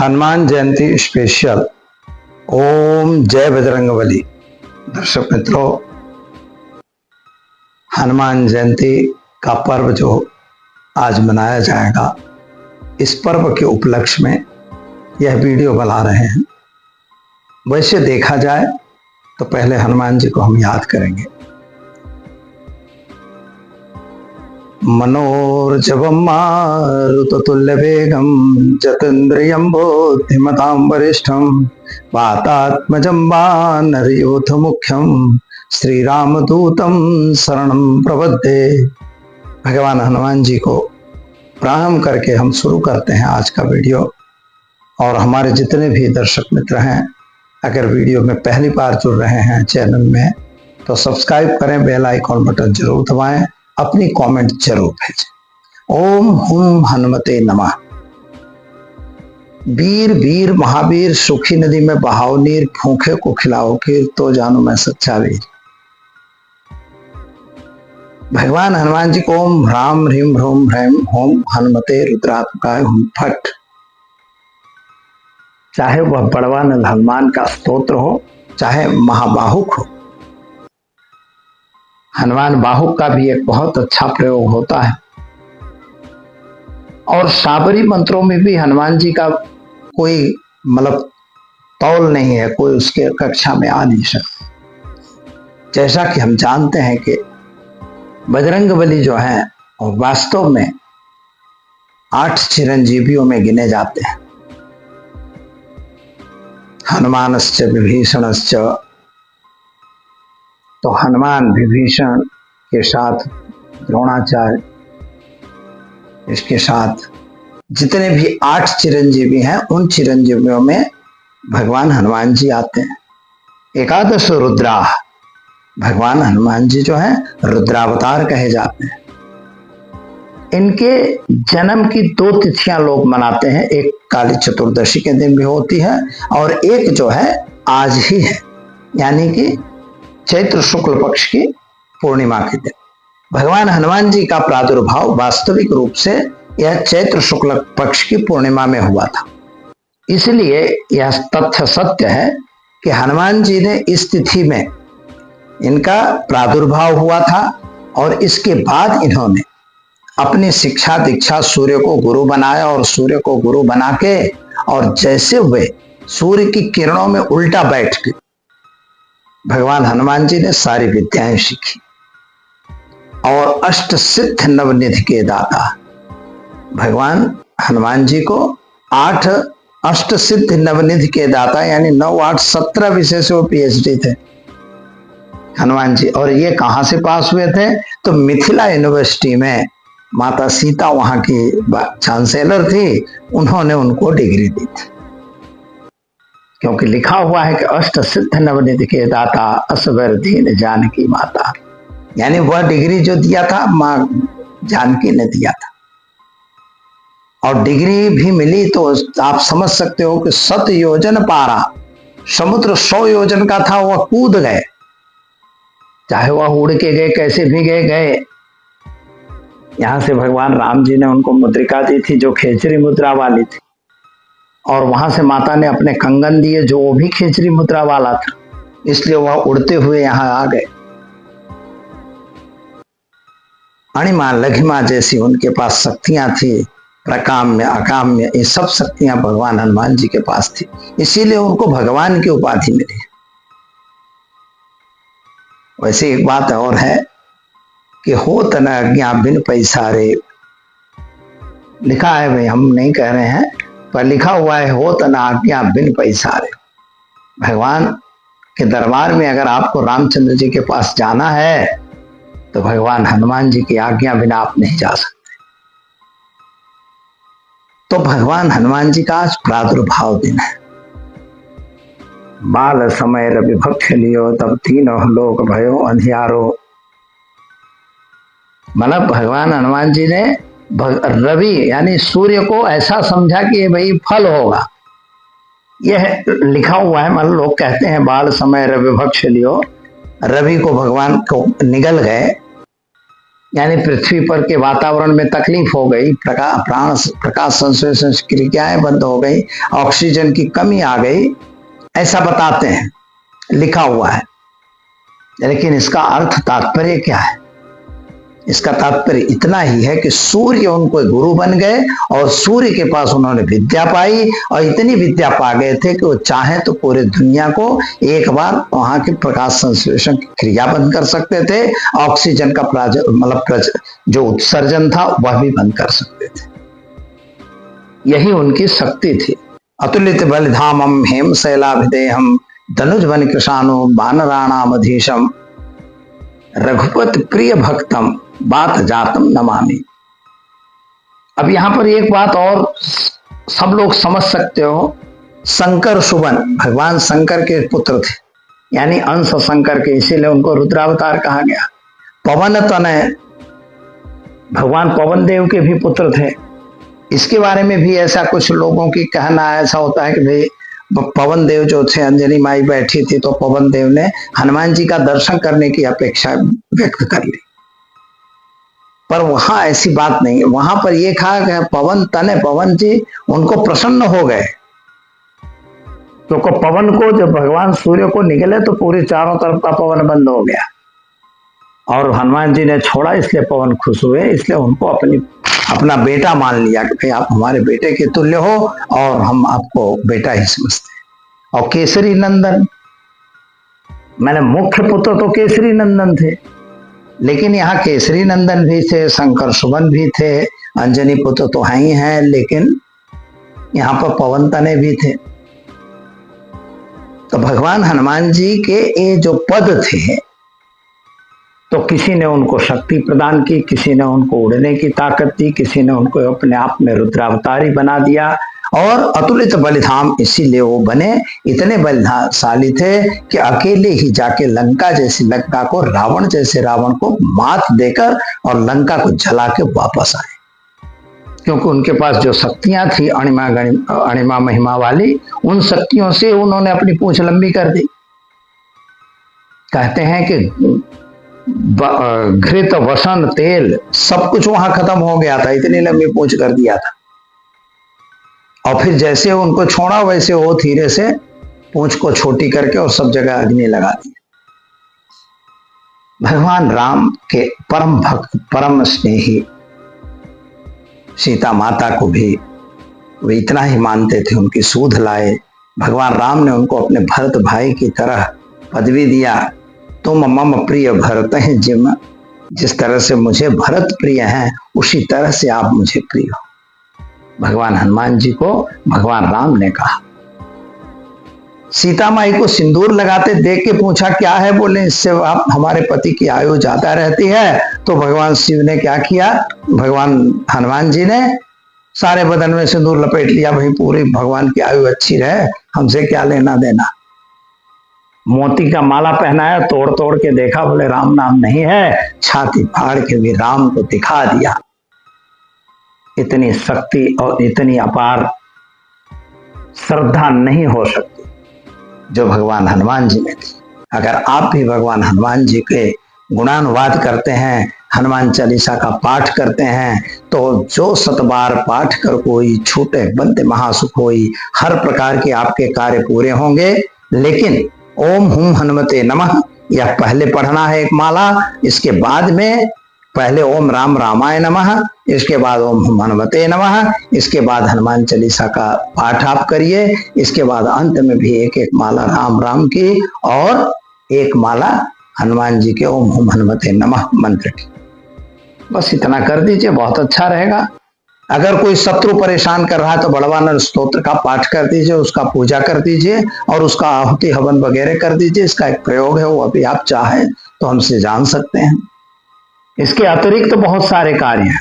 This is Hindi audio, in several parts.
हनुमान जयंती स्पेशल। ओम जय बजरंगबली। दर्शक मित्रों, हनुमान जयंती का पर्व जो आज मनाया जाएगा, इस पर्व के उपलक्ष्य में यह वीडियो बना रहे हैं। वैसे देखा जाए तो पहले हनुमान जी को हम याद करेंगे। मनोर्जवम मारुततुल्य वेगम जतेन्द्रियं बुद्धिमतां वरिष्ठं वातात्मजं वानरयूथ मुख्यं श्री रामदूतं शरणं प्रपद्ये। भगवान हनुमान जी को प्रणाम करके हम शुरू करते हैं आज का वीडियो। और हमारे जितने भी दर्शक मित्र हैं, अगर वीडियो में पहली बार जुड़ रहे हैं चैनल में, तो सब्सक्राइब करें, बेल आइकॉन बटन जरूर दबाएं, अपनी कमेंट जरूर भेजें। ओम हुम हनुमते नमः। वीर वीर महावीर सूखी नदी में बहाओ नीर, भूखे को खिलाओ खीर, तो जानू मैं सच्चा वीर। भगवान हनुमान जी को ओम राम ह्रीम ह्रोम ह्रैम होम हनुमते रुद्रात्मकाय हुम फट। चाहे वह बड़वान हनुमान का स्तोत्र हो, चाहे महाबाहुक हो। हनुमान बाहुक का भी एक बहुत अच्छा प्रयोग होता है। और साबरी मंत्रों में भी हनुमान जी का कोई तौल नहीं है, कोई उसके कक्षा में आ नहीं सकता। जैसा कि हम जानते हैं कि बजरंगबली जो है वो वास्तव में 8 चिरंजीवियों में गिने जाते हैं। हनुमानश्च विभीषणश्च, तो हनुमान विभीषण के साथ द्रोणाचार्य, इसके साथ जितने भी 8 चिरंजीवी हैं, उन चिरंजीवियों में भगवान हनुमान जी आते हैं। एकादश रुद्रा, भगवान हनुमान जी जो हैं रुद्रावतार कहे जाते हैं। इनके जन्म की 2 तिथियां लोग मनाते हैं। एक काली चतुर्दशी के दिन भी होती है और एक जो है आज ही है, यानी कि चैत्र शुक्ल पक्ष की पूर्णिमा के दिन। भगवान हनुमान जी का प्रादुर्भाव वास्तविक रूप से यह चैत्र शुक्ल पक्ष की पूर्णिमा में हुआ था। इसलिए यह तथ्य सत्य है कि हनुमान जी ने इस तिथि में इनका प्रादुर्भाव हुआ था और इसके बाद इन्होंने अपनी शिक्षा दीक्षा सूर्य को गुरु बनाया और सूर्य को गुरु बना के और जैसे वे सूर्य की किरणों में उल्टा बैठ के भगवान हनुमान जी ने सारी विद्याएं सीखी। और अष्ट सिद्ध नवनिधि के दाता भगवान हनुमान जी को 8 अष्ट सिद्ध नवनिधि के दाता, यानी 9, 8, 17 विषय से वो PhD थे हनुमान जी। और ये कहां से पास हुए थे? तो मिथिला यूनिवर्सिटी में माता सीता वहां की चांसलर थी, उन्होंने उनको डिग्री दी थी। क्योंकि लिखा हुआ है कि अष्ट सिद्ध नवनिधि के दाता असवर दीन जानकी माता, यानी वह डिग्री जो दिया था मां जानकी ने दिया था। और डिग्री भी मिली तो आप समझ सकते हो कि 7 योजन पारा, समुद्र 100 योजन का था, वह कूद गए। चाहे वह उड़ के गए, कैसे भी गए। यहां से भगवान राम जी ने उनको मुद्रिका दी थी जो खेचरी मुद्रा वाली थी, और वहां से माता ने अपने कंगन दिए जो वो भी खेचरी मुद्रा वाला था, इसलिए वह उड़ते हुए यहां आ गए। अणिमा लघिमा जैसी उनके पास शक्तियां थी, प्रकाम्य अकाम्य, ये सब शक्तियां भगवान हनुमान जी के पास थी, इसीलिए उनको भगवान की उपाधि मिली। वैसे एक बात और है कि हो तन अज्ञा बिन पैसारे, लिखा है, भाई हम नहीं कह रहे हैं, पर लिखा हुआ है हो तन आज्ञा बिन पैसारे। भगवान के दरबार में अगर आपको रामचंद्र जी के पास जाना है तो भगवान हनुमान जी की आज्ञा बिना आप नहीं जा सकते। तो भगवान हनुमान जी का आज प्रादुर्भाव दिन है। बाल समय रवि भक्ष लियो, तब तीनों लोक भयो अंधियारो। भगवान हनुमान जी ने रवि यानी सूर्य को ऐसा समझा कि भाई फल होगा, यह लिखा हुआ है। लोग कहते हैं बाल समय रवि भक्ष लियो, रवि को भगवान को निगल गए यानी पृथ्वी पर के वातावरण में तकलीफ हो गई, प्रकाश संश्लेषण क्रियाएं बंद हो गई, ऑक्सीजन की कमी आ गई, ऐसा बताते हैं, लिखा हुआ है। लेकिन इसका अर्थ तात्पर्य क्या है? इसका तात्पर्य इतना ही है कि सूर्य उनको गुरु बन गए और सूर्य के पास उन्होंने विद्या पाई और इतनी विद्या पा गए थे कि वो चाहे तो पूरे दुनिया को एक बार वहां के प्रकाश संश्लेषण की क्रिया बंद कर सकते थे, ऑक्सीजन का जो उत्सर्जन था वह भी बंद कर सकते थे। यही उनकी शक्ति थी। अतुलित बलिधामम हेम शैलाभिदेहम धनुज वन कृषाणु बानराणाम अधीशम रघुपत प्रिय भक्तम बात जातम नमामि। अब यहां पर एक बात और सब लोग समझ सकते हो, शंकर सुवन भगवान शंकर के पुत्र थे, यानी अंश शंकर के, इसीलिए उनको रुद्रावतार कहा गया। पवन तनय भगवान पवन देव के भी पुत्र थे। इसके बारे में भी ऐसा कुछ लोगों की कहना ऐसा होता है कि भाई पवन देव जो थे, अंजनी माई बैठी थी तो पवन देव ने हनुमान जी का दर्शन करने की अपेक्षा व्यक्त कर ली, पर वहां ऐसी बात नहीं है। वहां पर यह कहा कि पवन तने पवन जी उनको प्रसन्न हो गए, क्योंकि पवन को जब भगवान सूर्य को निकले तो पूरी चारों तरफ का पवन बंद हो गया और हनुमान जी ने छोड़ा, इसलिए पवन खुश हुए, इसलिए उनको अपना बेटा मान लिया कि भाई आप हमारे बेटे के तुल्य हो और हम आपको बेटा ही समझते हैं। और केसरी नंदन, मैंने मुख्य पुत्र तो केसरी नंदन थे, लेकिन यहाँ केसरी नंदन भी थे, शंकर सुमन भी थे, अंजनी पुत्र तो हैं ही हैं, लेकिन यहाँ पर पवन तनय भी थे। तो भगवान हनुमान जी के ये जो पद थे, तो किसी ने उनको शक्ति प्रदान की, किसी ने उनको उड़ने की ताकत दी, किसी ने उनको अपने आप में रुद्रावतारी बना दिया और अतुलित बलिधाम इसीलिए वो बने, इतने बलशाली थे कि अकेले ही जाके लंका जैसी लंका को, रावण जैसे रावण को मात देकर और लंका को जला के वापस आए, क्योंकि उनके पास जो शक्तियां थी अणिमा महिमा वाली, उन शक्तियों से उन्होंने अपनी पूंछ लंबी कर दी। कहते हैं कि घृत वसन तेल सब कुछ वहां खत्म हो गया था, इतनी लंबी पूंछ कर दिया था। और फिर जैसे उनको छोड़ा वैसे वो धीरे से पूंछ को छोटी करके और सब जगह अग्नि लगा दी। भगवान राम के परम भक्त, परम स्नेही सीता माता को भी वे इतना ही मानते थे, उनकी सूध लाए। भगवान राम ने उनको अपने भरत भाई की तरह पदवी दिया, तुम मम प्रिय भरत हैं जिम, जिस तरह से मुझे भरत प्रिय हैं उसी तरह से आप मुझे प्रिय हो। भगवान हनुमान जी को भगवान राम ने कहा। सीता माई को सिंदूर लगाते देख के पूछा क्या है, बोले इससे आप हमारे पति की आयु ज्यादा रहती है। तो भगवान शिव ने क्या किया, भगवान हनुमान जी ने सारे बदन में सिंदूर लपेट लिया, भाई पूरी भगवान की आयु अच्छी रहे, हमसे क्या लेना देना। मोती का माला पहनाया, तोड़ तोड़ के देखा, बोले राम नाम नहीं है, छाती फाड़ के भी राम को दिखा दिया। इतनी शक्ति और इतनी अपार श्रद्धा नहीं हो सकती जो भगवान हनुमान जी में थी। अगर आप भी भगवान हनुमान जी के गुणानुवाद करते हैं, हनुमान चालीसा का पाठ करते हैं, तो जो 7 बार पाठ कर कोई छूटे बंदे महासुख होई, हर प्रकार के आपके कार्य पूरे होंगे। लेकिन ओम हुम हनुमते नमः यह पहले पढ़ना है एक माला, इसके बाद में पहले ओम राम रामाय नमः, इसके बाद ओम हुम हनुमते नमः, इसके बाद हनुमान चालीसा का पाठ आप करिए, इसके बाद अंत में भी एक एक माला राम राम की और एक माला हनुमान जी के ओम हुम हनुमते नमः मंत्र की। बस इतना कर दीजिए, बहुत अच्छा रहेगा। अगर कोई शत्रु परेशान कर रहा है तो बड़वानर स्तोत्र का पाठ कर दीजिए, उसका पूजा कर दीजिए और उसका आहुति हवन वगैरह कर दीजिए। इसका एक प्रयोग है, वो अभी आप चाहें तो हमसे जान सकते हैं। इसके अतिरिक्त तो बहुत सारे कार्य हैं।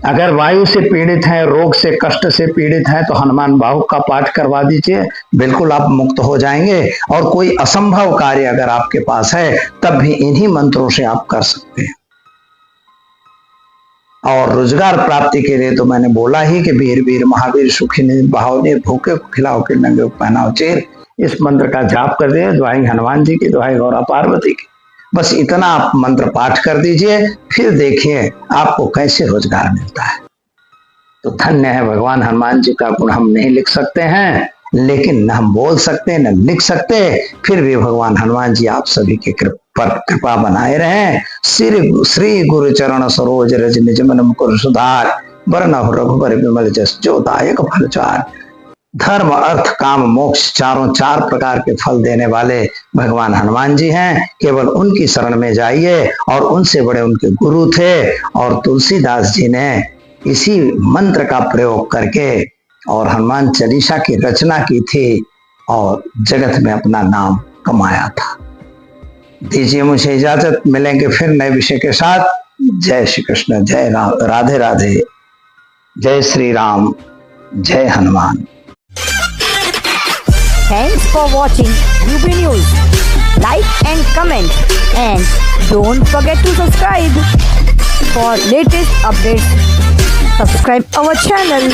अगर वायु से पीड़ित हैं, रोग से कष्ट से पीड़ित हैं, तो हनुमान बाहुक का पाठ करवा दीजिए, बिल्कुल आप मुक्त हो जाएंगे। और कोई असंभव कार्य अगर आपके पास है तब भी इन्हीं मंत्रों से आप कर सकते हैं। और रोजगार प्राप्ति के लिए तो मैंने बोला ही कि वीर वीर महावीर सुखी बहाओ ने भूखे को खिलाओ के नंगे को पहनाओ चेर। इस मंत्र का जाप कर दे, दुहाई हनुमान जी की, दुहाई गौरा पार्वती की, बस इतना आप मंत्र पाठ कर दीजिए, फिर देखिए आपको कैसे रोजगार मिलता है। तो धन्य है भगवान हनुमान जी का गुण हम नहीं लिख सकते हैं, लेकिन न हम बोल सकते न लिख सकते, फिर भी भगवान हनुमान जी आप सभी के कृपा बनाए रहे। श्री गुरु चरण सरोज रज निज मन मुकुर सुधार, वरनहु रघुबर विमल जस जो दायक फलचार। धर्म अर्थ काम मोक्ष चार प्रकार के फल देने वाले भगवान हनुमान जी हैं। केवल उनकी शरण में जाइए, और उनसे बड़े उनके गुरु थे। और तुलसीदास जी ने इसी मंत्र का प्रयोग करके और हनुमान चालीसा की रचना की थी और जगत में अपना नाम कमाया था। दीजिए मुझे इजाजत, मिलेंगे फिर नए विषय के साथ। जय श्री कृष्ण, जय राधे राधे, जय श्री राम, जय Hanuman. Thanks for watching UB News. Like and comment, and don't forget to subscribe for latest updates. Subscribe our channel.